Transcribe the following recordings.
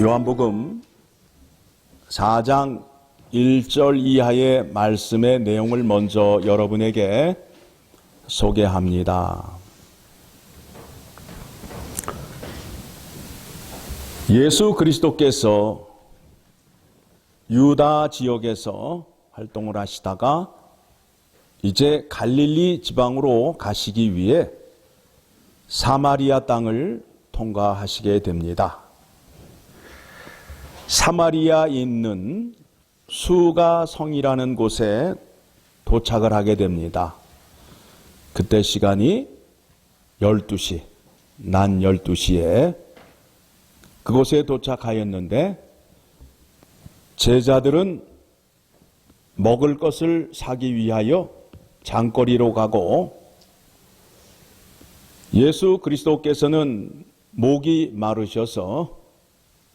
요한복음 4장 1절 이하의 말씀의 내용을 먼저 여러분에게 소개합니다. 예수 그리스도께서 유다 지역에서 활동을 하시다가 이제 갈릴리 지방으로 가시기 위해 사마리아 땅을 통과하시게 됩니다. 사마리아에 있는 수가성이라는 곳에 도착을 하게 됩니다. 그때 시간이 12시, 낮 12시에 그곳에 도착하였는데 제자들은 먹을 것을 사기 위하여 장거리로 가고 예수 그리스도께서는 목이 마르셔서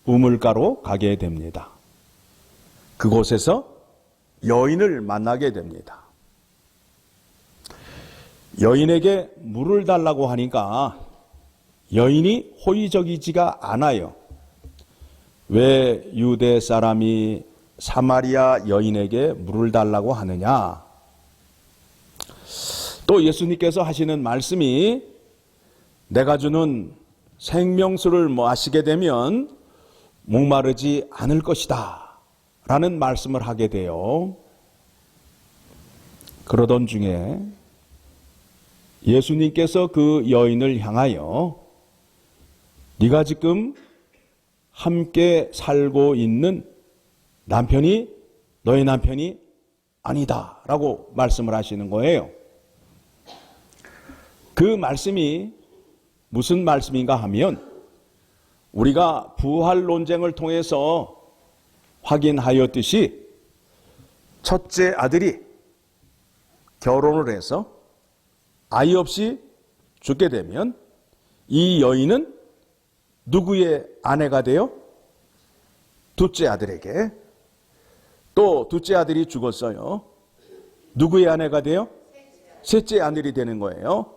우물가로 가게 됩니다. 그곳에서 여인을 만나게 됩니다. 여인에게 물을 달라고 하니까 여인이 호의적이지가 않아요. 왜 유대 사람이 사마리아 여인에게 물을 달라고 하느냐? 또 예수님께서 하시는 말씀이 내가 주는 생명수를 마시게 되면 목마르지 않을 것이다 라는 말씀을 하게 돼요. 그러던 중에 예수님께서 그 여인을 향하여 네가 지금 함께 살고 있는 남편이 너의 남편이 아니다 라고 말씀을 하시는 거예요. 그 말씀이 무슨 말씀인가 하면 우리가 부활 논쟁을 통해서 확인하였듯이 첫째 아들이 결혼을 해서 아이 없이 죽게 되면 이 여인은 누구의 아내가 돼요? 둘째 아들에게. 또 둘째 아들이 죽었어요. 누구의 아내가 돼요? 셋째 아들이 되는 거예요.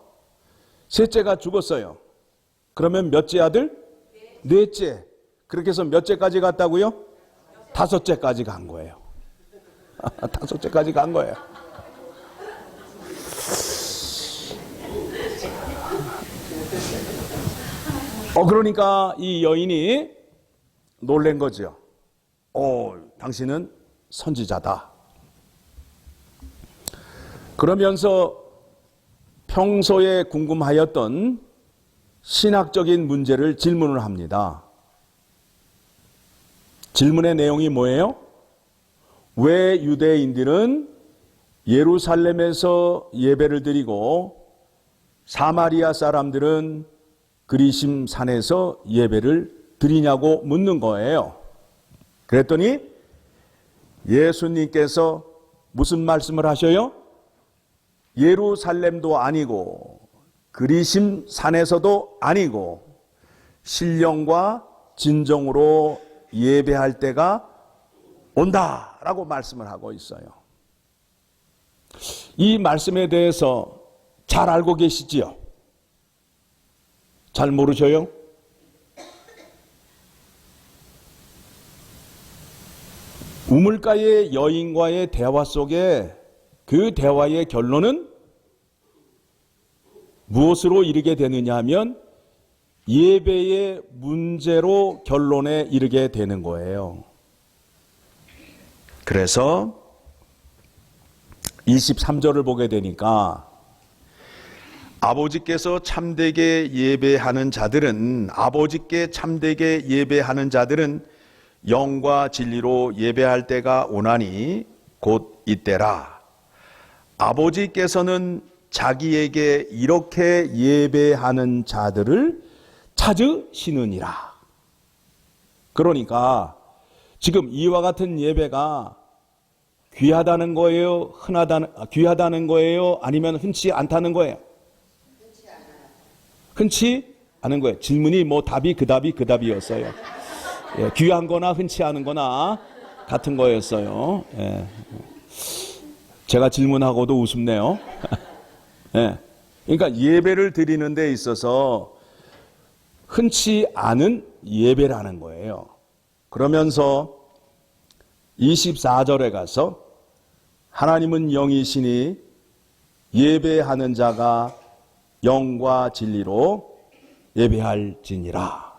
셋째가 죽었어요. 그러면 몇째 아들? 넷째. 그렇게 해서 몇째까지 갔다고요? 다섯째까지 간 거예요. 다섯째까지 간 거예요. 그러니까 이 여인이 놀란 거죠. 당신은 선지자다. 그러면서 평소에 궁금하였던 신학적인 문제를 질문을 합니다. 질문의 내용이 뭐예요? 왜 유대인들은 예루살렘에서 예배를 드리고 사마리아 사람들은 그리심 산에서 예배를 드리냐고 묻는 거예요. 그랬더니 예수님께서 무슨 말씀을 하셔요? 예루살렘도 아니고 그리심 산에서도 아니고 신령과 진정으로 예배할 때가 온다라고 말씀을 하고 있어요. 이 말씀에 대해서 잘 알고 계시지요? 잘 모르셔요? 우물가의 여인과의 대화 속에 그 대화의 결론은 무엇으로 이르게 되느냐 하면 예배의 문제로 결론에 이르게 되는 거예요. 그래서 23절을 보게 되니까 아버지께서 참되게 예배하는 자들은 아버지께 참되게 예배하는 자들은 영과 진리로 예배할 때가 오나니 곧 이때라. 아버지께서는 자기에게 이렇게 예배하는 자들을 찾으시느니라. 그러니까 지금 이와 같은 예배가 귀하다는 거예요? 귀하다는 거예요? 아니면 흔치 않다는 거예요? 흔치 않은 거예요. 질문이 답이 그 답이었어요. 예, 귀한 거나 흔치 않은 거나 같은 거였어요. 예. 제가 질문하고도 우습네요. 예. 그러니까 예배를 드리는 데 있어서 흔치 않은 예배라는 거예요. 그러면서 24절에 가서 하나님은 영이시니 예배하는 자가 영과 진리로 예배할지니라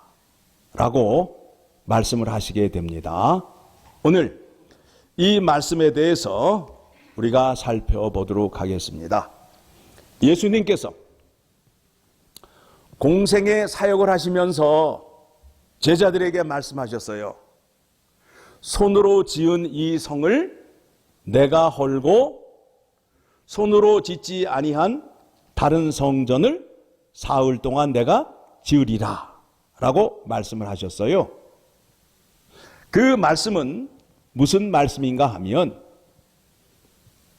라고 말씀을 하시게 됩니다. 오늘 이 말씀에 대해서 우리가 살펴보도록 하겠습니다. 예수님께서 공생의 사역을 하시면서 제자들에게 말씀하셨어요. 손으로 지은 이 성을 내가 헐고 손으로 짓지 아니한 다른 성전을 사흘 동안 내가 지으리라 라고 말씀을 하셨어요. 그 말씀은 무슨 말씀인가 하면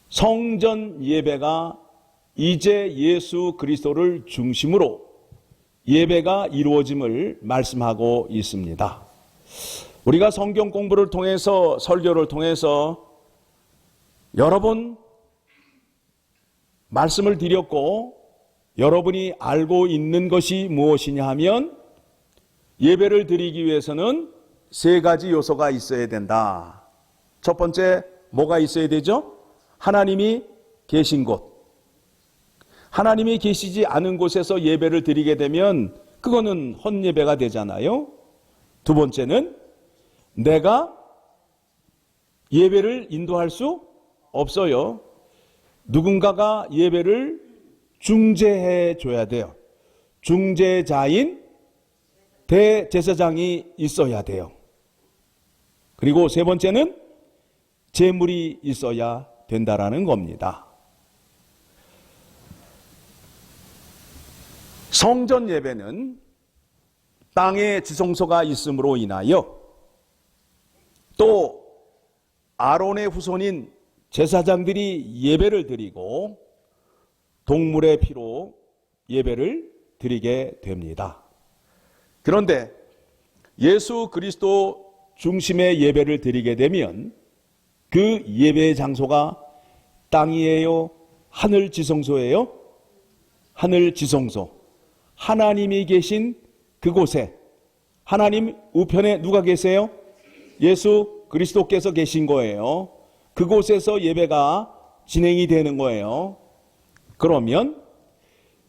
성전 예배가 이제 예수 그리스도를 중심으로 예배가 이루어짐을 말씀하고 있습니다. 우리가 성경 공부를 통해서 설교를 통해서 여러 번 말씀을 드렸고 여러분이 알고 있는 것이 무엇이냐 하면 예배를 드리기 위해서는 세 가지 요소가 있어야 된다. 첫 번째 뭐가 있어야 되죠? 하나님이 계신 곳. 하나님이 계시지 않은 곳에서 예배를 드리게 되면 그거는 헛예배가 되잖아요. 두 번째는 내가 예배를 인도할 수 없어요. 누군가가 예배를 중재해 줘야 돼요. 중재자인 대제사장이 있어야 돼요. 그리고 세 번째는 제물이 있어야 된다라는 겁니다. 성전 예배는 땅에 지성소가 있음으로 인하여 또 아론의 후손인 제사장들이 예배를 드리고 동물의 피로 예배를 드리게 됩니다. 그런데 예수 그리스도 중심의 예배를 드리게 되면 그 예배 장소가 땅이에요? 하늘 지성소예요? 하늘 지성소. 하나님이 계신 그곳에 하나님 우편에 누가 계세요? 예수 그리스도께서 계신 거예요. 그곳에서 예배가 진행이 되는 거예요. 그러면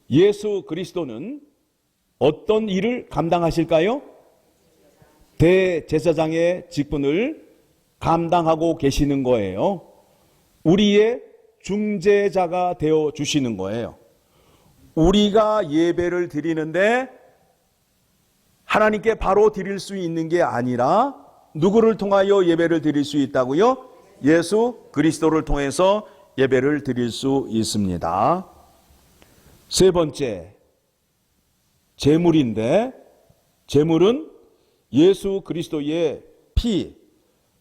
예수 그리스도는 어떤 일을 감당하실까요? 대제사장의 직분을 감당하고 계시는 거예요. 우리의 중재자가 되어 주시는 거예요. 우리가 예배를 드리는데 하나님께 바로 드릴 수 있는 게 아니라 누구를 통하여 예배를 드릴 수 있다고요? 예수 그리스도를 통해서 예배를 드릴 수 있습니다. 세 번째, 제물인데 제물은 예수 그리스도의 피,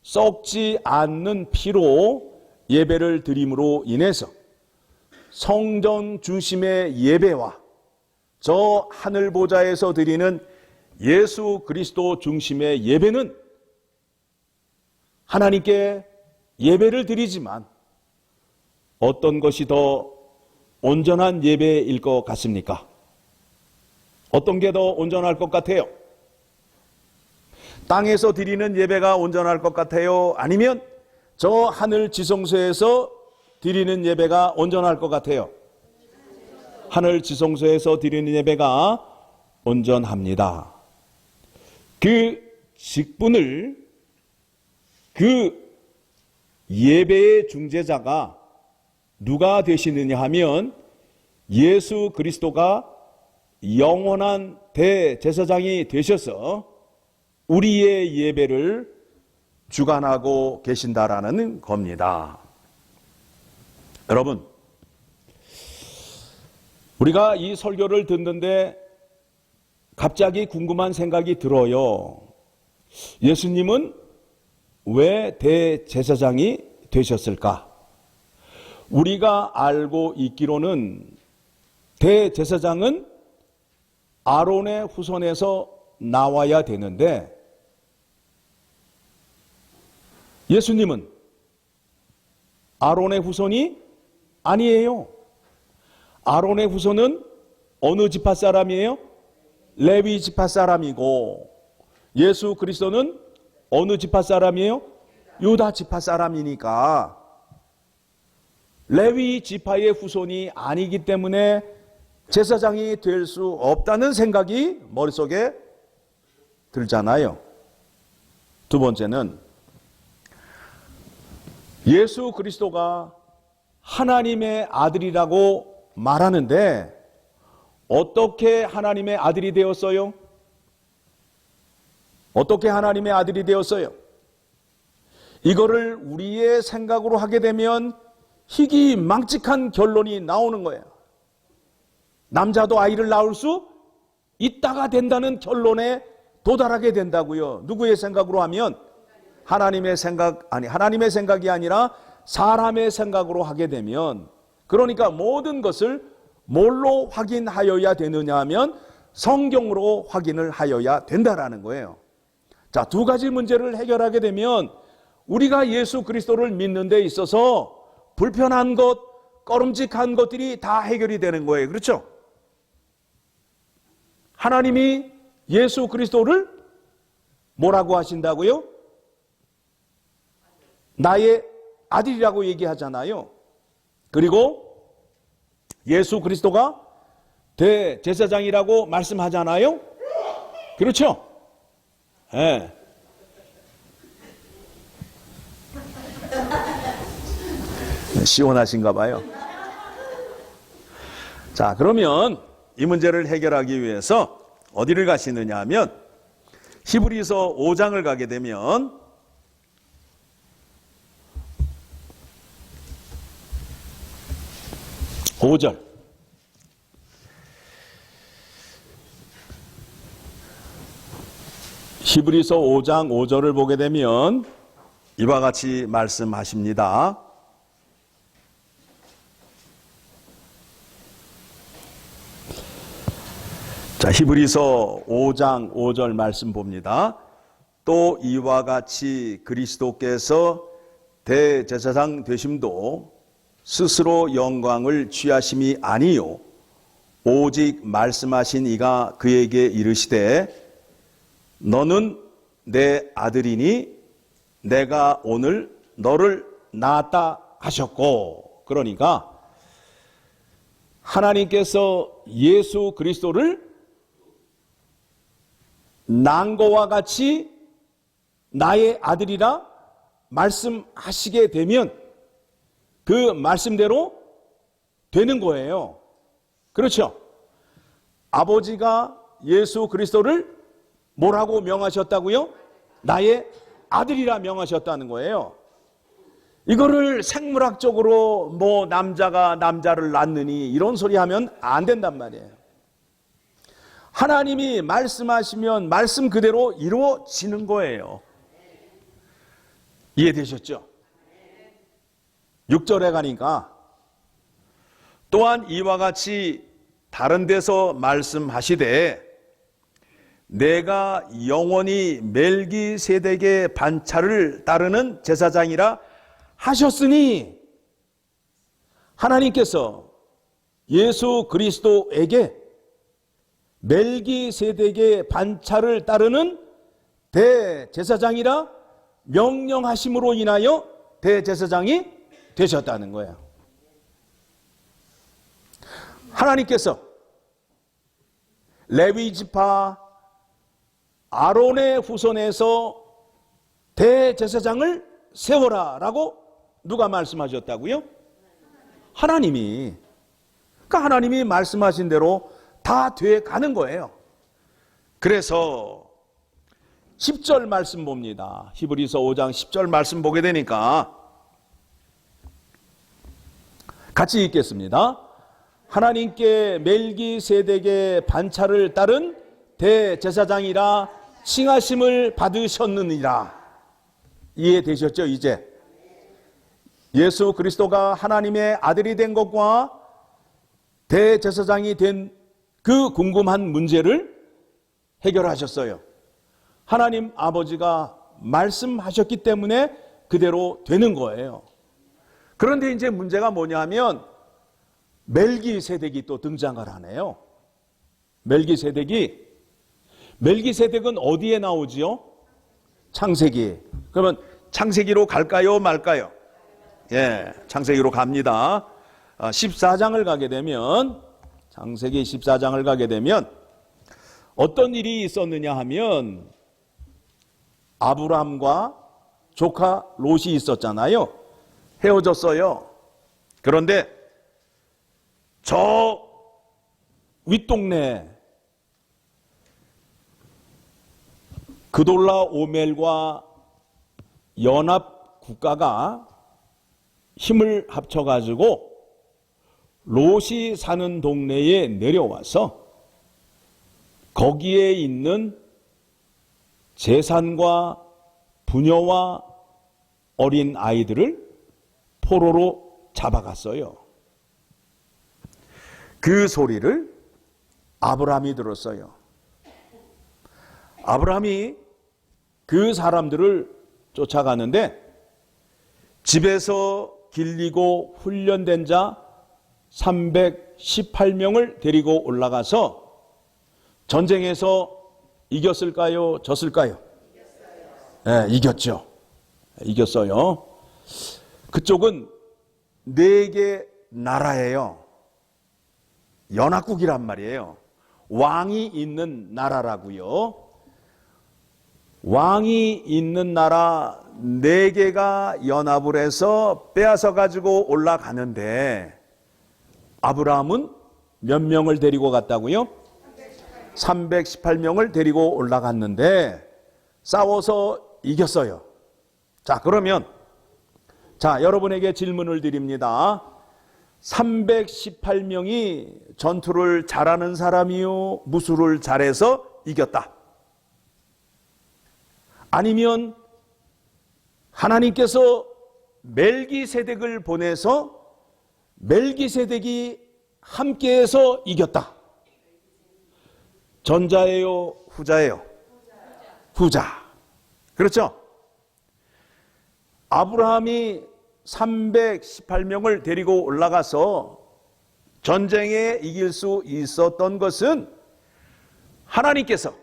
썩지 않는 피로 예배를 드림으로 인해서 성전 중심의 예배와 저 하늘 보좌에서 드리는 예수 그리스도 중심의 예배는 하나님께 예배를 드리지만 어떤 것이 더 온전한 예배일 것 같습니까? 어떤 게 더 온전할 것 같아요? 땅에서 드리는 예배가 온전할 것 같아요? 아니면 저 하늘 지성소에서 드리는 예배가 온전할 것 같아요? 하늘 지성소에서 드리는 예배가 온전합니다. 그 직분을 그 예배의 중재자가 누가 되시느냐 하면 예수 그리스도가 영원한 대제사장이 되셔서 우리의 예배를 주관하고 계신다라는 겁니다. 여러분, 우리가 이 설교를 듣는데 갑자기 궁금한 생각이 들어요. 예수님은 왜 대제사장이 되셨을까? 우리가 알고 있기로는 대제사장은 아론의 후손에서 나와야 되는데 예수님은 아론의 후손이 아니에요. 아론의 후손은 어느 지파 사람이에요? 레위 지파 사람이고 예수 그리스도는 어느 지파 사람이에요? 유다 지파 사람이니까 레위 지파의 후손이 아니기 때문에 제사장이 될 수 없다는 생각이 머릿속에 들잖아요. 두 번째는 예수 그리스도가 하나님의 아들이라고 말하는데 어떻게 하나님의 아들이 되었어요? 어떻게 하나님의 아들이 되었어요? 이거를 우리의 생각으로 하게 되면 희귀망측한 결론이 나오는 거예요. 남자도 아이를 낳을 수 있다가 된다는 결론에 도달하게 된다고요. 누구의 생각으로 하면? 하나님의 생각이 아니라 사람의 생각으로 하게 되면, 그러니까 모든 것을 뭘로 확인하여야 되느냐 하면 성경으로 확인을 하여야 된다라는 거예요. 자, 두 가지 문제를 해결하게 되면 우리가 예수 그리스도를 믿는 데 있어서 불편한 것, 꺼름직한 것들이 다 해결이 되는 거예요. 그렇죠? 하나님이 예수 그리스도를 뭐라고 하신다고요? 나의 아들이라고 얘기하잖아요. 그리고 예수 그리스도가 대제사장이라고 말씀하잖아요. 그렇죠? 예. 시원하신가 봐요. 자, 그러면 이 문제를 해결하기 위해서 어디를 가시느냐 하면 히브리서 5장을 가게 되면 (5절) 히브리서 5장 5절을 보게 되면 이와 같이 말씀하십니다. 자, 히브리서 5장 5절 말씀 봅니다. 또 이와 같이 그리스도께서 대제사장 되심도 스스로 영광을 취하심이 아니요 오직 말씀하신 이가 그에게 이르시되 너는 내 아들이니 내가 오늘 너를 낳았다 하셨고, 그러니까 하나님께서 예수 그리스도를 낳은 것과 같이 나의 아들이라 말씀하시게 되면 그 말씀대로 되는 거예요. 그렇죠? 아버지가 예수 그리스도를 뭐라고 명하셨다고요? 나의 아들이라 명하셨다는 거예요. 이거를 생물학적으로 뭐 남자가 남자를 낳느니 이런 소리 하면 안 된단 말이에요. 하나님이 말씀하시면 말씀 그대로 이루어지는 거예요. 이해되셨죠? 6절에 가니까 또한 이와 같이 다른 데서 말씀하시되 내가 영원히 멜기세덱의 반차를 따르는 제사장이라 하셨으니, 하나님께서 예수 그리스도에게 멜기세덱의 반차를 따르는 대제사장이라 명령하심으로 인하여 대제사장이 되셨다는 거예요. 하나님께서 레위 지파 아론의 후손에서 대제사장을 세워라라고 누가 말씀하셨다고요? 하나님이. 그러니까 하나님이 말씀하신 대로 다 돼 가는 거예요. 그래서 10절 말씀 봅니다. 히브리서 5장 10절 말씀 보게 되니까 같이 읽겠습니다. 하나님께 멜기세덱의 반차를 따른 대제사장이라 칭하심을 받으셨느니라. 이해되셨죠? 이제 예수 그리스도가 하나님의 아들이 된 것과 대제사장이 된 그 궁금한 문제를 해결하셨어요. 하나님 아버지가 말씀하셨기 때문에 그대로 되는 거예요. 그런데 이제 문제가 뭐냐면 멜기세덱이 또 등장을 하네요. 멜기세덱은 어디에 나오지요? 창세기. 그러면 창세기로 갈까요, 말까요? 예, 창세기로 갑니다. 14장을 가게 되면, 창세기 14장을 가게 되면 어떤 일이 있었느냐 하면 아브람과 조카 롯이 있었잖아요. 헤어졌어요. 그런데 저 윗동네 그돌라 오멜과 연합 국가가 힘을 합쳐가지고 롯이 사는 동네에 내려와서 거기에 있는 재산과 부녀와 어린 아이들을 포로로 잡아갔어요. 그 소리를 아브라함이 들었어요. 아브라함이 그 사람들을 쫓아가는데 집에서 길리고 훈련된 자 318명을 데리고 올라가서 전쟁에서 이겼을까요? 졌을까요? 네, 이겼죠. 이겼어요. 그쪽은 4개 나라예요. 연합국이란 말이에요. 왕이 있는 나라라고요. 왕이 있는 나라 4개가 연합을 해서 빼앗아 가지고 올라가는데 아브라함은 몇 명을 데리고 갔다고요? 318명을 데리고 올라갔는데 싸워서 이겼어요. 자, 그러면 여러분에게 질문을 드립니다. 318명이 전투를 잘하는 사람이요, 무술을 잘해서 이겼다. 아니면 하나님께서 멜기세덱을 보내서 멜기세덱이 함께해서 이겼다. 전자예요, 후자예요? 후자. 그렇죠? 아브라함이 318명을 데리고 올라가서 전쟁에 이길 수 있었던 것은 하나님께서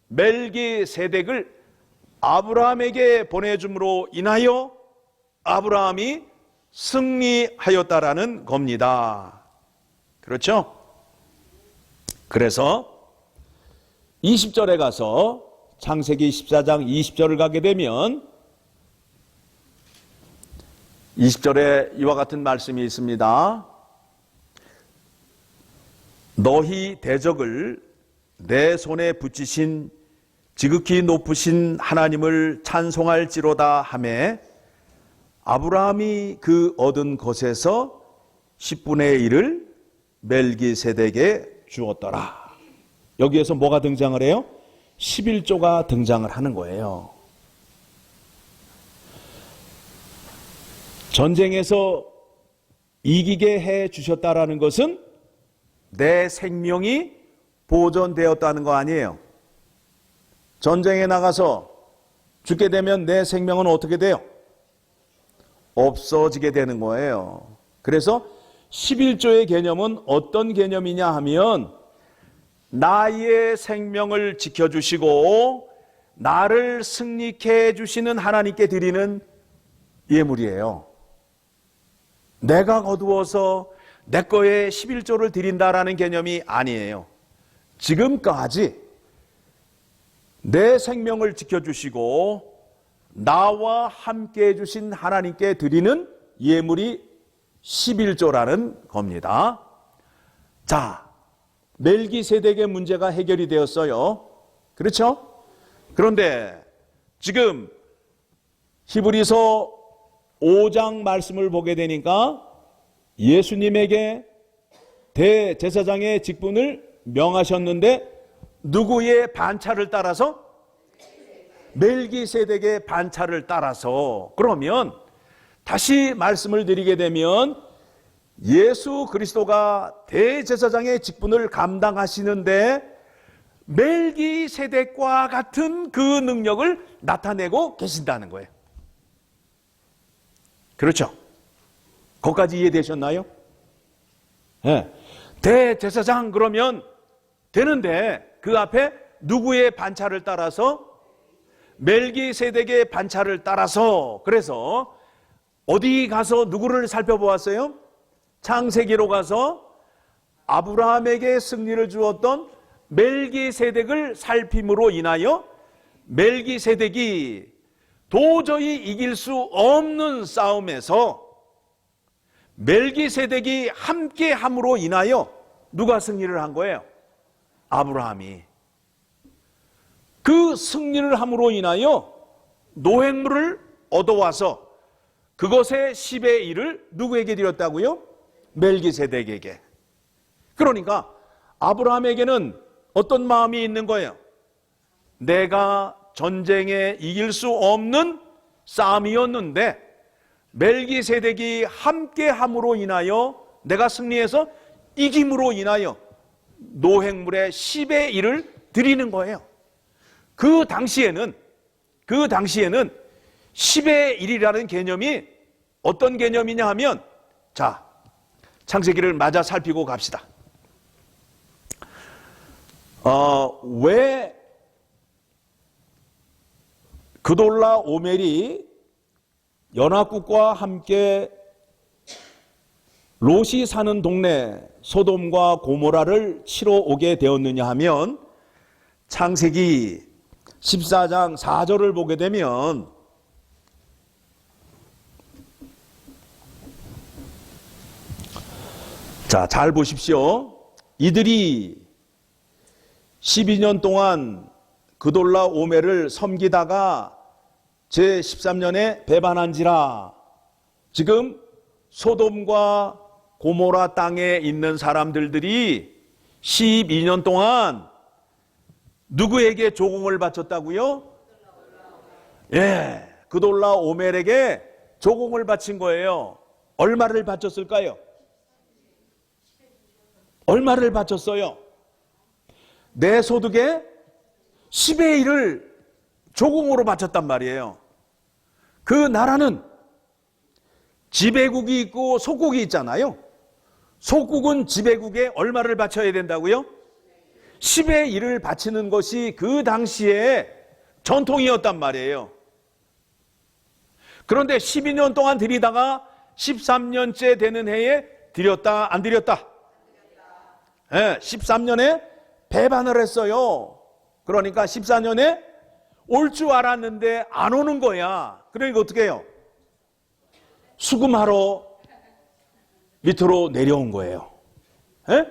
멜기세덱을 아브라함에게 보내줌으로 인하여 아브라함이 승리하였다라는 겁니다. 그렇죠? 그래서 20절에 가서 창세기 14장 20절을 가게 되면 20절에 이와 같은 말씀이 있습니다. 너희 대적을 내 손에 붙이신 지극히 높으신 하나님을 찬송할지로다 하매 아브라함이 그 얻은 것에서 10분의 1을 멜기세덱에 주었더라. 여기에서 뭐가 등장을 해요? 11조가 등장을 하는 거예요. 전쟁에서 이기게 해 주셨다라는 것은 내 생명이 보존되었다는 거 아니에요. 전쟁에 나가서 죽게 되면 내 생명은 어떻게 돼요? 없어지게 되는 거예요. 그래서 11조의 개념은 어떤 개념이냐 하면 나의 생명을 지켜주시고 나를 승리케 해주시는 하나님께 드리는 예물이에요. 내가 거두어서 내 거에 11조를 드린다라는 개념이 아니에요. 지금까지 내 생명을 지켜주시고 나와 함께 해주신 하나님께 드리는 예물이 11조라는 겁니다. 자, 멜기세덱의 문제가 해결이 되었어요. 그렇죠? 그런데 지금 히브리서 5장 말씀을 보게 되니까 예수님에게 대제사장의 직분을 명하셨는데 누구의 반차를 따라서? 멜기세덱의 반차를 따라서. 그러면 다시 말씀을 드리게 되면 예수 그리스도가 대제사장의 직분을 감당하시는데 멜기세덱과 같은 그 능력을 나타내고 계신다는 거예요. 그렇죠? 거기까지 이해되셨나요? 네. 대제사장 그러면 되는데 그 앞에 누구의 반차를 따라서? 멜기세덱의 반차를 따라서 그래서 어디 가서 누구를 살펴보았어요? 창세기로 가서 아브라함에게 승리를 주었던 멜기세덱을 살핌으로 인하여 멜기세덱이 도저히 이길 수 없는 싸움에서 멜기세덱이 함께함으로 인하여 누가 승리를 한 거예요? 아브라함이. 그 승리를 함으로 인하여 노획물을 얻어와서 그것의 10의 1을 누구에게 드렸다고요? 멜기세덱에게. 그러니까 아브라함에게는 어떤 마음이 있는 거예요? 내가 전쟁에 이길 수 없는 싸움이었는데 멜기세덱이 함께함으로 인하여 내가 승리해서 이김으로 인하여 노획물의 10의 1을 드리는 거예요. 그 당시에는 10의 1이라는 개념이 어떤 개념이냐 하면, 자, 창세기를 맞아 살피고 갑시다. 왜 그돌라 오멜이 연합국과 함께 롯이 사는 동네 소돔과 고모라를 치러 오게 되었느냐 하면, 창세기 14장 4절을 보게 되면 자, 잘 보십시오. 이들이 12년 동안 그돌라 오멜을 섬기다가 제13년에 배반한지라. 지금 소돔과 고모라 땅에 있는 사람들이 12년 동안 누구에게 조공을 바쳤다고요? 예, 그돌라 오멜에게 조공을 바친 거예요. 얼마를 바쳤을까요? 얼마를 바쳤어요? 내 소득의 10의 1을 조공으로 바쳤단 말이에요. 그 나라는 지배국이 있고 속국이 있잖아요. 속국은 지배국에 얼마를 바쳐야 된다고요? 10의 1을 바치는 것이 그 당시에 전통이었단 말이에요. 그런데 12년 동안 드리다가 13년째 되는 해에 드렸다, 안 드렸다? 네, 13년에 배반을 했어요. 그러니까 14년에 올 줄 알았는데 안 오는 거야. 그러니까 어떻게 해요? 수금하러 밑으로 내려온 거예요. 네?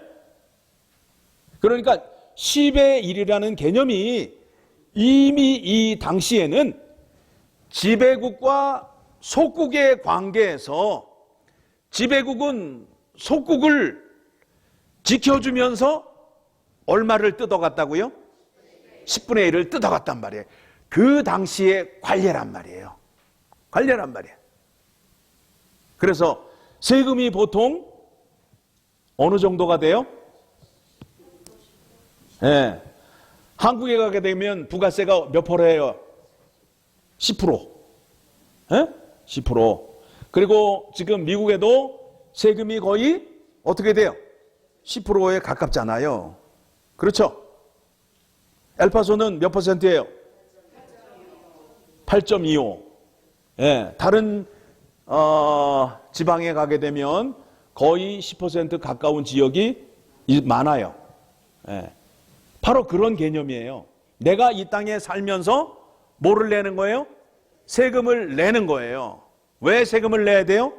그러니까 10의 1이라는 개념이 이미 이 당시에는 지배국과 속국의 관계에서 지배국은 속국을 지켜주면서 얼마를 뜯어갔다고요? 10분의 1을 뜯어갔단 말이에요. 그 당시의 관례란 말이에요. 관례란 말이에요. 그래서 세금이 보통 어느 정도가 돼요? 예. 한국에 가게 되면 부가세가 몇 %예요? 10%. 예? 10%. 그리고 지금 미국에도 세금이 거의 어떻게 돼요? 10%에 가깝잖아요. 그렇죠? 엘파소는 몇 %예요? 8.25. 예, 다른 지방에 가게 되면 거의 10% 가까운 지역이 많아요. 예, 바로 그런 개념이에요. 내가 이 땅에 살면서 뭐를 내는 거예요? 세금을 내는 거예요. 왜 세금을 내야 돼요?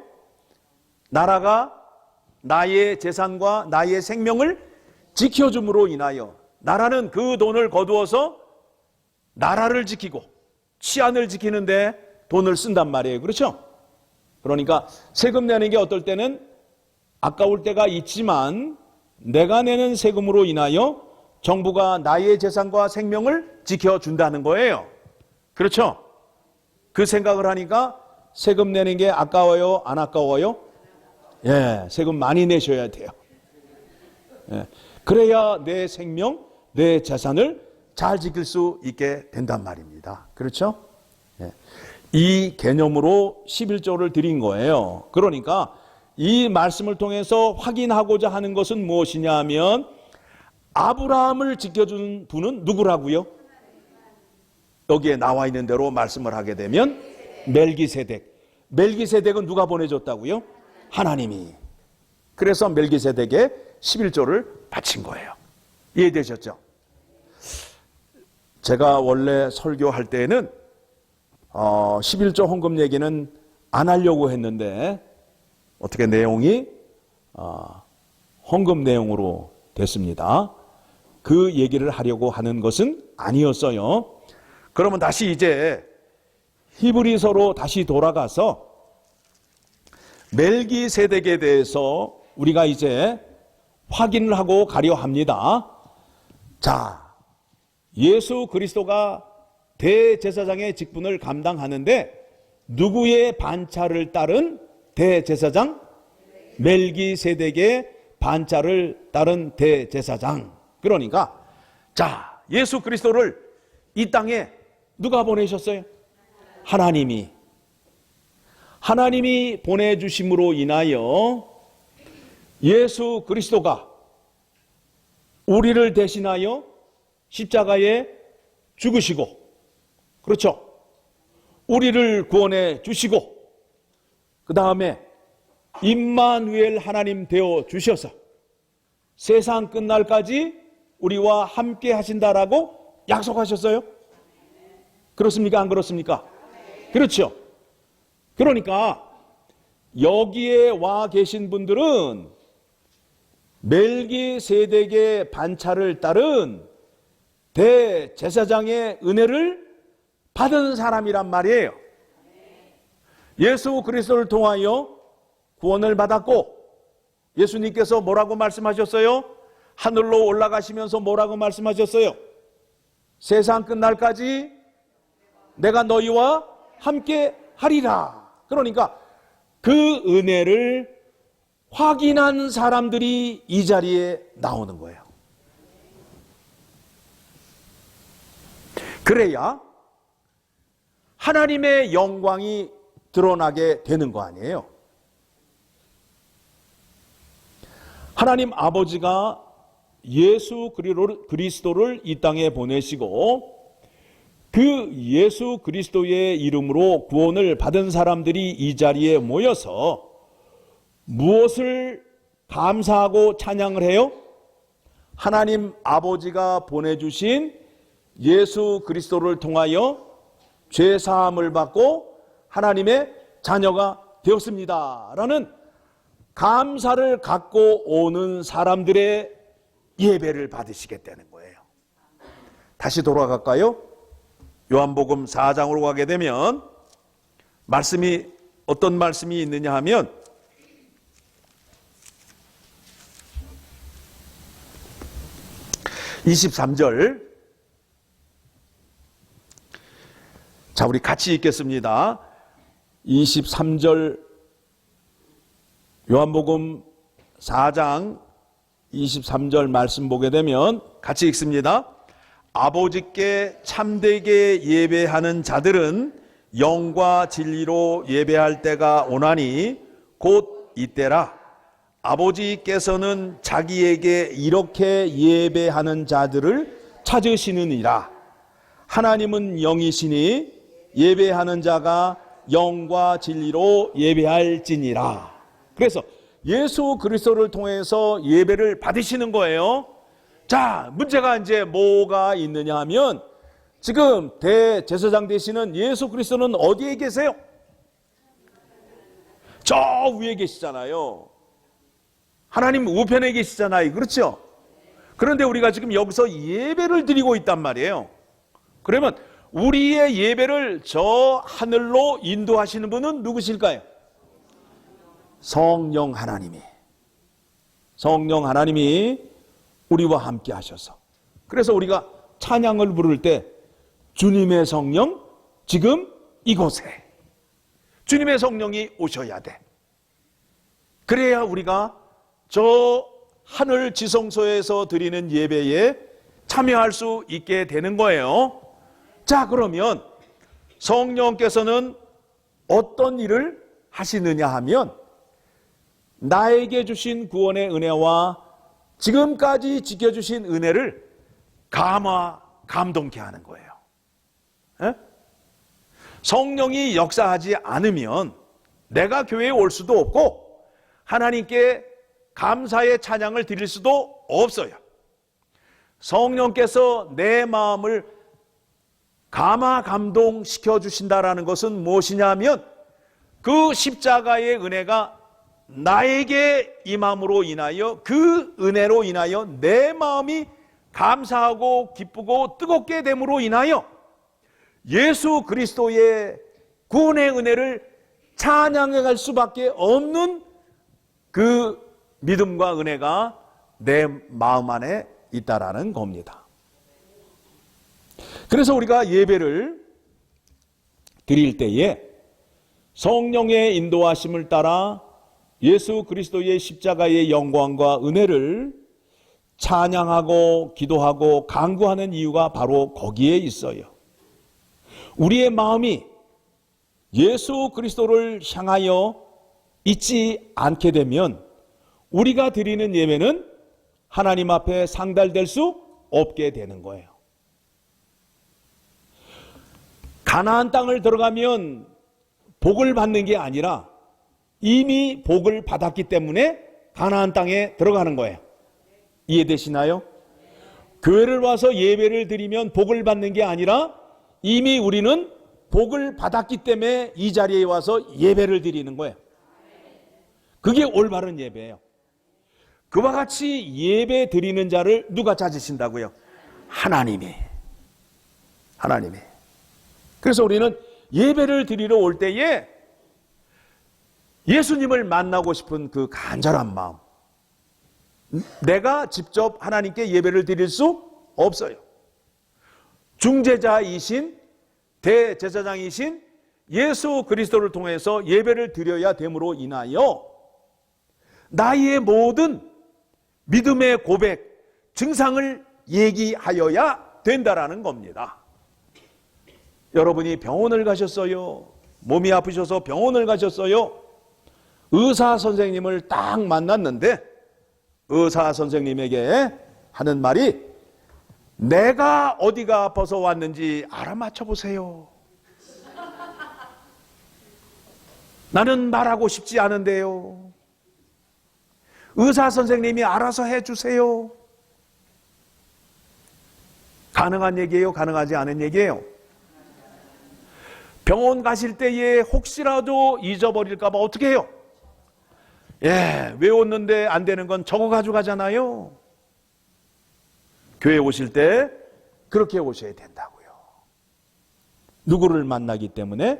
나라가 나의 재산과 나의 생명을 지켜줌으로 인하여 나라는 그 돈을 거두어서 나라를 지키고 치안을 지키는데 돈을 쓴단 말이에요. 그렇죠? 그러니까 세금 내는 게 어떨 때는 아까울 때가 있지만 내가 내는 세금으로 인하여 정부가 나의 재산과 생명을 지켜준다는 거예요. 그렇죠? 그 생각을 하니까 세금 내는 게 아까워요? 안 아까워요? 예, 세금 많이 내셔야 돼요. 예, 그래야 내 생명, 내 재산을 잘 지킬 수 있게 된단 말입니다. 그렇죠? 예, 이 개념으로 11조를 드린 거예요. 그러니까 이 말씀을 통해서 확인하고자 하는 것은 무엇이냐 하면 아브라함을 지켜준 분은 누구라고요? 여기에 나와 있는 대로 말씀을 하게 되면 멜기세덱. 멜기세덱은 누가 보내줬다고요? 하나님이. 그래서 멜기세덱에 11조를 바친 거예요. 이해되셨죠? 제가 원래 설교할 때에는 11조 헌금 얘기는 안 하려고 했는데 어떻게 내용이 헌금 내용으로 됐습니다. 그 얘기를 하려고 하는 것은 아니었어요. 그러면 다시 이제 히브리서로 다시 돌아가서 멜기세덱에 대해서 우리가 이제 확인을 하고 가려 합니다. 자, 예수 그리스도가 대제사장의 직분을 감당하는데 누구의 반차를 따른 대제사장? 멜기세덱의 반차를 따른 대제사장. 그러니까 자, 예수 그리스도를 이 땅에 누가 보내셨어요? 하나님이 보내주심으로 인하여 예수 그리스도가 우리를 대신하여 십자가에 죽으시고, 그렇죠? 우리를 구원해 주시고, 그 다음에 임마누엘 하나님 되어 주셔서 세상 끝날까지 우리와 함께 하신다라고 약속하셨어요. 그렇습니까? 안 그렇습니까? 그렇죠. 그러니까 여기에 와 계신 분들은 멜기세덱의 반차를 따른 대제사장의 은혜를 받은 사람이란 말이에요. 예수 그리스도를 통하여 구원을 받았고, 예수님께서 뭐라고 말씀하셨어요? 하늘로 올라가시면서 뭐라고 말씀하셨어요? 세상 끝날까지 내가 너희와 함께 하리라. 그러니까 그 은혜를 확인한 사람들이 이 자리에 나오는 거예요. 그래야 하나님의 영광이 드러나게 되는 거 아니에요. 하나님 아버지가 예수 그리스도를 이 땅에 보내시고 그 예수 그리스도의 이름으로 구원을 받은 사람들이 이 자리에 모여서 무엇을 감사하고 찬양을 해요? 하나님 아버지가 보내주신 예수 그리스도를 통하여 죄사함을 받고 하나님의 자녀가 되었습니다 라는 감사를 갖고 오는 사람들의 예배를 받으시겠다는 거예요. 다시 돌아갈까요? 요한복음 4장으로 가게 되면 말씀이 어떤 말씀이 있느냐 하면 23절. 자, 우리 같이 읽겠습니다. 23절 요한복음 4장 23절 말씀 보게 되면 같이 읽습니다. 아버지께 참되게 예배하는 자들은 영과 진리로 예배할 때가 오나니 곧 이때라. 아버지께서는 자기에게 이렇게 예배하는 자들을 찾으시느니라. 하나님은 영이시니 예배하는 자가 영과 진리로 예배할지니라. 그래서 예수 그리스도를 통해서 예배를 받으시는 거예요. 자, 문제가 이제 뭐가 있느냐 하면 지금 대제사장 되시는 예수 그리스도는 어디에 계세요? 저 위에 계시잖아요. 하나님 우편에 계시잖아요. 그렇죠? 그런데 우리가 지금 여기서 예배를 드리고 있단 말이에요. 그러면 우리의 예배를 저 하늘로 인도하시는 분은 누구실까요? 성령 하나님이 우리와 함께 하셔서, 그래서 우리가 찬양을 부를 때 주님의 성령 지금 이곳에, 주님의 성령이 오셔야 돼. 그래야 우리가 저 하늘 지성소에서 드리는 예배에 참여할 수 있게 되는 거예요. 자, 그러면 성령께서는 어떤 일을 하시느냐 하면 나에게 주신 구원의 은혜와 지금까지 지켜주신 은혜를 감동케 하는 거예요. 에? 성령이 역사하지 않으면 내가 교회에 올 수도 없고 하나님께 감사의 찬양을 드릴 수도 없어요. 성령께서 내 마음을 감화감동시켜 주신다라는 것은 무엇이냐면 그 십자가의 은혜가 나에게 임함으로 인하여 그 은혜로 인하여 내 마음이 감사하고 기쁘고 뜨겁게 됨으로 인하여 예수 그리스도의 구원의 은혜를 찬양해 갈 수밖에 없는 그 믿음과 은혜가 내 마음 안에 있다라는 겁니다. 그래서 우리가 예배를 드릴 때에 성령의 인도하심을 따라 예수 그리스도의 십자가의 영광과 은혜를 찬양하고 기도하고 간구하는 이유가 바로 거기에 있어요. 우리의 마음이 예수 그리스도를 향하여 있지 않게 되면 우리가 드리는 예배는 하나님 앞에 상달될 수 없게 되는 거예요. 가나안 땅을 들어가면 복을 받는 게 아니라 이미 복을 받았기 때문에 가나안 땅에 들어가는 거예요. 이해되시나요? 교회를 와서 예배를 드리면 복을 받는 게 아니라 이미 우리는 복을 받았기 때문에 이 자리에 와서 예배를 드리는 거예요. 그게 올바른 예배예요. 그와 같이 예배 드리는 자를 누가 찾으신다고요? 하나님이. 그래서 우리는 예배를 드리러 올 때에 예수님을 만나고 싶은 그 간절한 마음, 내가 직접 하나님께 예배를 드릴 수 없어요. 중재자이신 대제사장이신 예수 그리스도를 통해서 예배를 드려야 됨으로 인하여 나의 모든 믿음의 고백, 증상을 얘기하여야 된다라는 겁니다. 여러분이 병원을 가셨어요. 몸이 아프셔서 병원을 가셨어요. 의사 선생님을 딱 만났는데 의사 선생님에게 하는 말이 내가 어디가 아파서 왔는지 알아맞혀 보세요. 나는 말하고 싶지 않은데요. 의사 선생님이 알아서 해주세요. 가능한 얘기예요? 가능하지 않은 얘기예요? 병원 가실 때에 혹시라도 잊어버릴까 봐 어떻게 해요? 외웠는데 안 되는 건 적어 가지고 가잖아요. 교회 오실 때 그렇게 오셔야 된다고요. 누구를 만나기 때문에?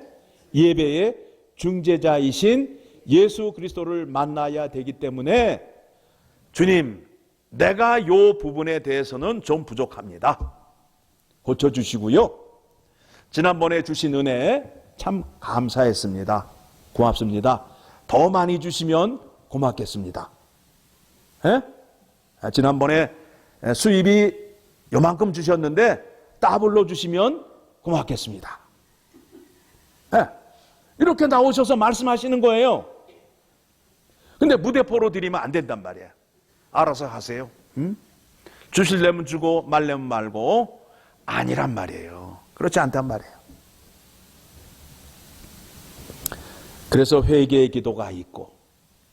예배의 중재자이신 예수 그리스도를 만나야 되기 때문에 주님, 내가 요 부분에 대해서는 좀 부족합니다. 고쳐주시고요. 지난번에 주신 은혜 참 감사했습니다. 고맙습니다. 더 많이 주시면 고맙겠습니다. 지난번에 수입이 요만큼 주셨는데 더블로 주시면 고맙겠습니다. 이렇게 나오셔서 말씀하시는 거예요. 근데 무대포로 드리면 안 된단 말이에요. 알아서 하세요. 주실래면 주고 말래면 말고 아니란 말이에요. 그렇지 않단 말이에요. 그래서 회개의 기도가 있고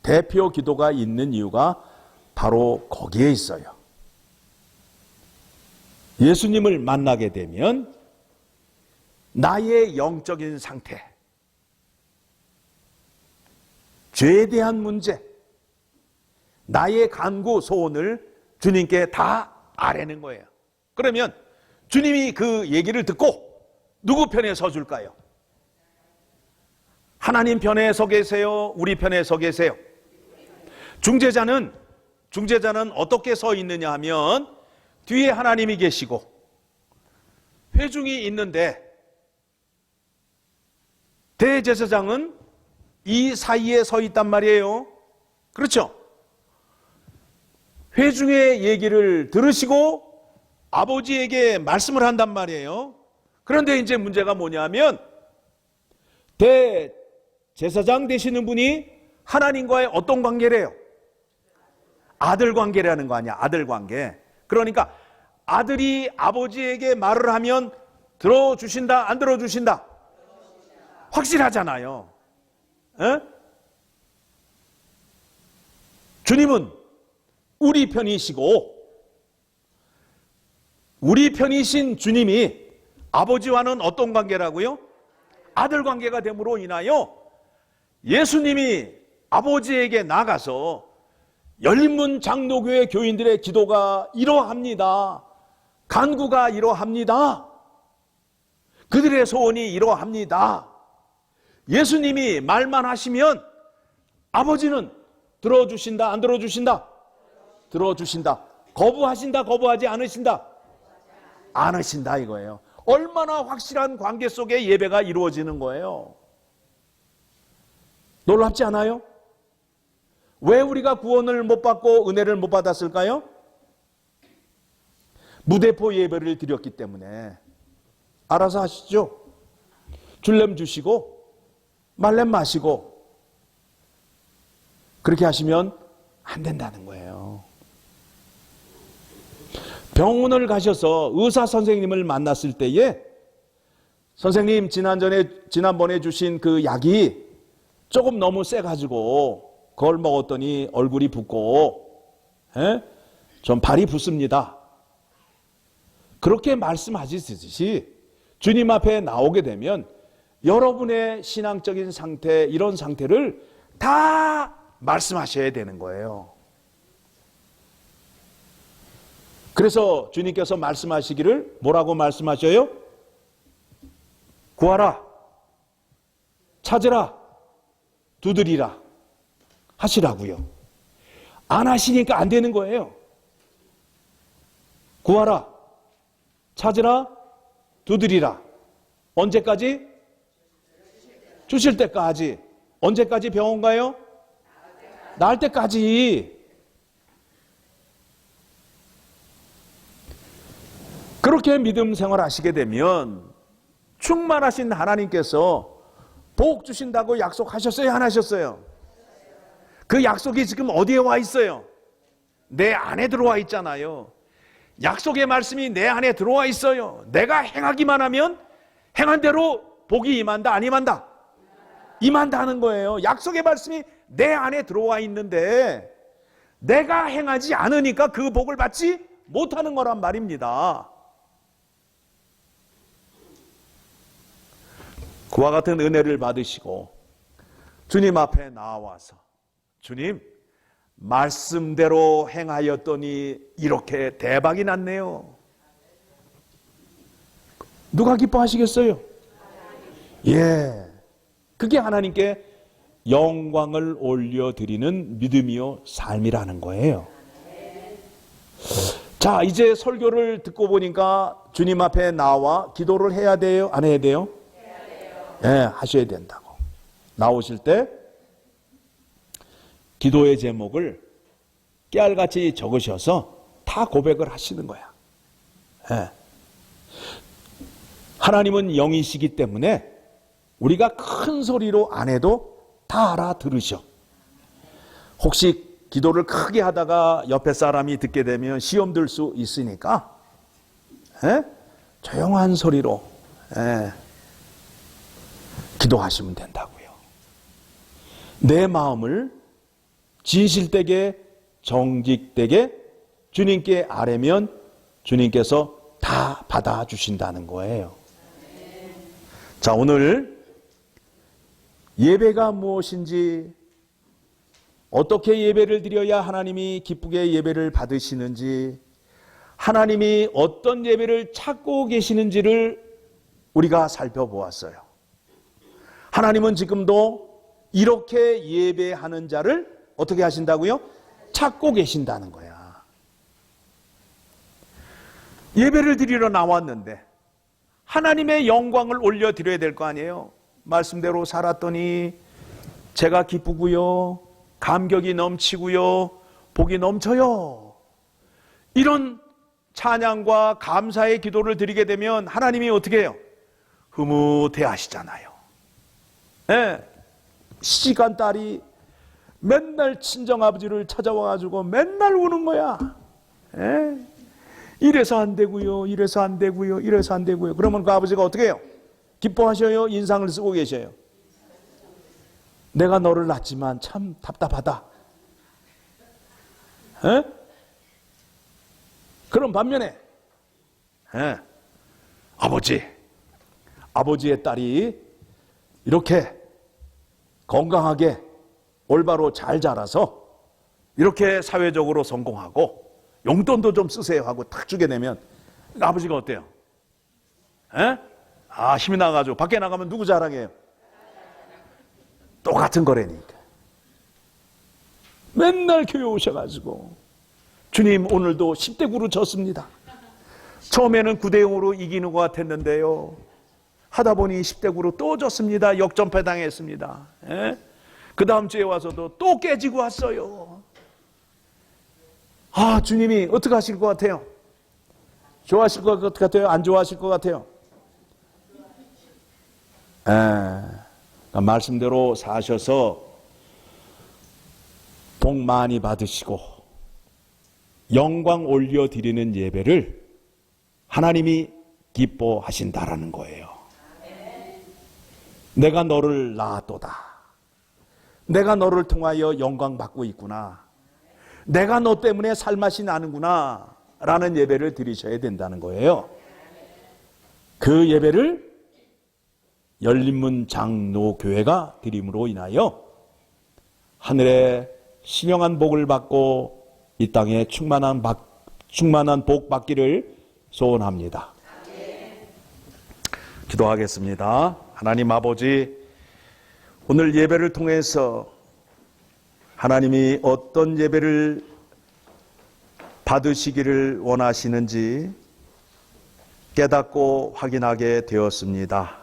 대표 기도가 있는 이유가 바로 거기에 있어요. 예수님을 만나게 되면 나의 영적인 상태, 죄에 대한 문제, 나의 간구, 소원을 주님께 다 아뢰는 거예요. 그러면 주님이 그 얘기를 듣고 누구 편에 서줄까요? 하나님 편에 서 계세요? 우리 편에 서 계세요? 중재자는 어떻게 서 있느냐 하면 뒤에 하나님이 계시고 회중이 있는데 대제사장은 이 사이에 서 있단 말이에요. 그렇죠? 회중의 얘기를 들으시고 아버지에게 말씀을 한단 말이에요. 그런데 이제 문제가 뭐냐면 대제사장 되시는 분이 하나님과의 어떤 관계래요? 아들 관계라는 거 아니야. 아들 관계. 그러니까 아들이 아버지에게 말을 하면 들어주신다, 안 들어주신다? 확실하잖아요. 에? 주님은 우리 편이시고, 우리 편이신 주님이 아버지와는 어떤 관계라고요? 아들 관계가 됨으로 인하여 예수님이 아버지에게 나가서 열린문 장로교회 교인들의 기도가 이러합니다. 간구가 이러합니다. 그들의 소원이 이러합니다. 예수님이 말만 하시면 아버지는 들어주신다, 안 들어주신다? 들어주신다. 거부하신다, 거부하지 않으신다? 않으신다 이거예요. 얼마나 확실한 관계 속에 예배가 이루어지는 거예요. 놀랍지 않아요? 왜 우리가 구원을 못 받고 은혜를 못 받았을까요? 무대포 예배를 드렸기 때문에. 알아서 하시죠. 줄렘 주시고 말렘 마시고 그렇게 하시면 안 된다는 거예요. 병원을 가셔서 의사 선생님을 만났을 때에 선생님 지난번에 주신 그 약이 조금 너무 세가지고 그걸 먹었더니 얼굴이 붓고 좀 발이 붓습니다. 그렇게 말씀하시듯이 주님 앞에 나오게 되면 여러분의 신앙적인 상태, 이런 상태를 다 말씀하셔야 되는 거예요. 그래서 주님께서 말씀하시기를 뭐라고 말씀하셔요? 구하라, 찾으라, 두드리라 하시라고요. 안 하시니까 안 되는 거예요. 구하라, 찾으라, 두드리라. 언제까지? 주실 때까지. 언제까지 병원 가요? 나을 때까지. 그렇게 믿음 생활 하시게 되면 충만하신 하나님께서 복 주신다고 약속하셨어요? 안 하셨어요? 그 약속이 지금 어디에 와 있어요? 내 안에 들어와 있잖아요. 약속의 말씀이 내 안에 들어와 있어요. 내가 행하기만 하면 행한 대로 복이 임한다, 안 임한다? 임한다 하는 거예요. 약속의 말씀이 내 안에 들어와 있는데 내가 행하지 않으니까 그 복을 받지 못하는 거란 말입니다. 그와 같은 은혜를 받으시고 주님 앞에 나와서 주님, 말씀대로 행하였더니 이렇게 대박이 났네요. 누가 기뻐하시겠어요? 예, 그게 하나님께 영광을 올려드리는 믿음이요 삶이라는 거예요. 자, 이제 설교를 듣고 보니까 주님 앞에 나와 기도를 해야 돼요? 안 해야 돼요? 예, 하셔야 된다고. 나오실 때 기도의 제목을 깨알같이 적으셔서 다 고백을 하시는 거야. 예. 하나님은 영이시기 때문에 우리가 큰 소리로 안 해도 다 알아들으셔. 혹시 기도를 크게 하다가 옆에 사람이 듣게 되면 시험 들 수 있으니까 조용한 소리로 기도하시면 된다고요. 내 마음을 진실되게 정직되게 주님께 아뢰면 주님께서 다 받아주신다는 거예요. 자, 오늘 예배가 무엇인지, 어떻게 예배를 드려야 하나님이 기쁘게 예배를 받으시는지, 하나님이 어떤 예배를 찾고 계시는지를 우리가 살펴보았어요. 하나님은 지금도 이렇게 예배하는 자를 어떻게 하신다고요? 찾고 계신다는 거야. 예배를 드리러 나왔는데 하나님의 영광을 올려드려야 될 거 아니에요. 말씀대로 살았더니 제가 기쁘고요, 감격이 넘치고요, 복이 넘쳐요. 이런 찬양과 감사의 기도를 드리게 되면 하나님이 어떻게 해요? 흐뭇해 하시잖아요. 네. 시집간 딸이 맨날 친정아버지를 찾아와가지고 맨날 우는 거야. 네. 이래서 안 되고요, 이래서 안 되고요, 이래서 안 되고요. 그러면 그 아버지가 어떻게 해요? 기뻐하셔요? 인상을 쓰고 계셔요? 내가 너를 낳지만 참 답답하다. 에? 그럼 반면에 아버지의 딸이 이렇게 건강하게 올바로 잘 자라서 이렇게 사회적으로 성공하고 용돈도 좀 쓰세요 하고 탁 주게 되면 아버지가 어때요? 힘이 나가지고 밖에 나가면 누구 자랑해요? 똑같은 거래니까. 맨날 교회 오셔가지고 주님 오늘도 10대 9로 졌습니다. 처음에는 9대 0으로 이기는 것 같았는데요. 하다 보니 10대 9로 또 졌습니다. 역전패 당했습니다. 그 다음 주에 와서도 또 깨지고 왔어요. 주님이 어떻게 하실 것 같아요? 좋아하실 것 같아요? 안 좋아하실 것 같아요? 말씀대로 사셔서 복 많이 받으시고 영광 올려드리는 예배를 하나님이 기뻐하신다라는 거예요. 내가 너를 낳았도다. 내가 너를 통하여 영광 받고 있구나. 내가 너 때문에 살맛이 나는구나 라는 예배를 드리셔야 된다는 거예요. 그 예배를 열린문 장로교회가 드림으로 인하여 하늘에 신령한 복을 받고 이 땅에 충만한 복 받기를 소원합니다. 기도하겠습니다. 하나님 아버지, 오늘 예배를 통해서 하나님이 어떤 예배를 받으시기를 원하시는지 깨닫고 확인하게 되었습니다.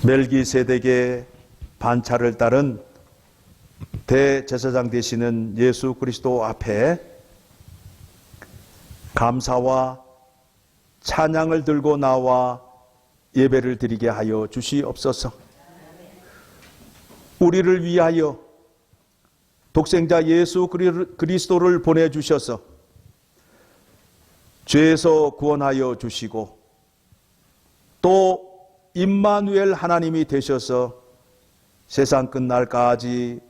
멜기세덱의 반차를 따른 대제사장 되시는 예수 그리스도 앞에 감사와 찬양을 들고 나와 예배를 드리게 하여 주시옵소서. 우리를 위하여 독생자 예수 그리스도를 보내주셔서 죄에서 구원하여 주시고 또 임마누엘 하나님이 되셔서 세상 끝날까지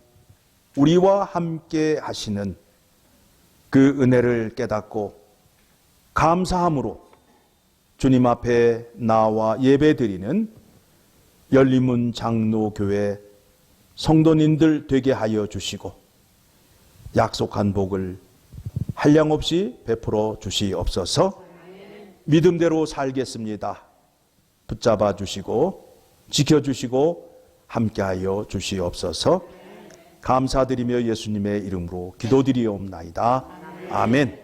우리와 함께 하시는 그 은혜를 깨닫고 감사함으로 주님 앞에 나와 예배드리는 열린문 장로교회 성도님들 되게 하여 주시고 약속한 복을 한량없이 베풀어 주시옵소서. 믿음대로 살겠습니다. 붙잡아 주시고 지켜주시고 함께하여 주시옵소서. 감사드리며 예수님의 이름으로 기도드리옵나이다. 아멘.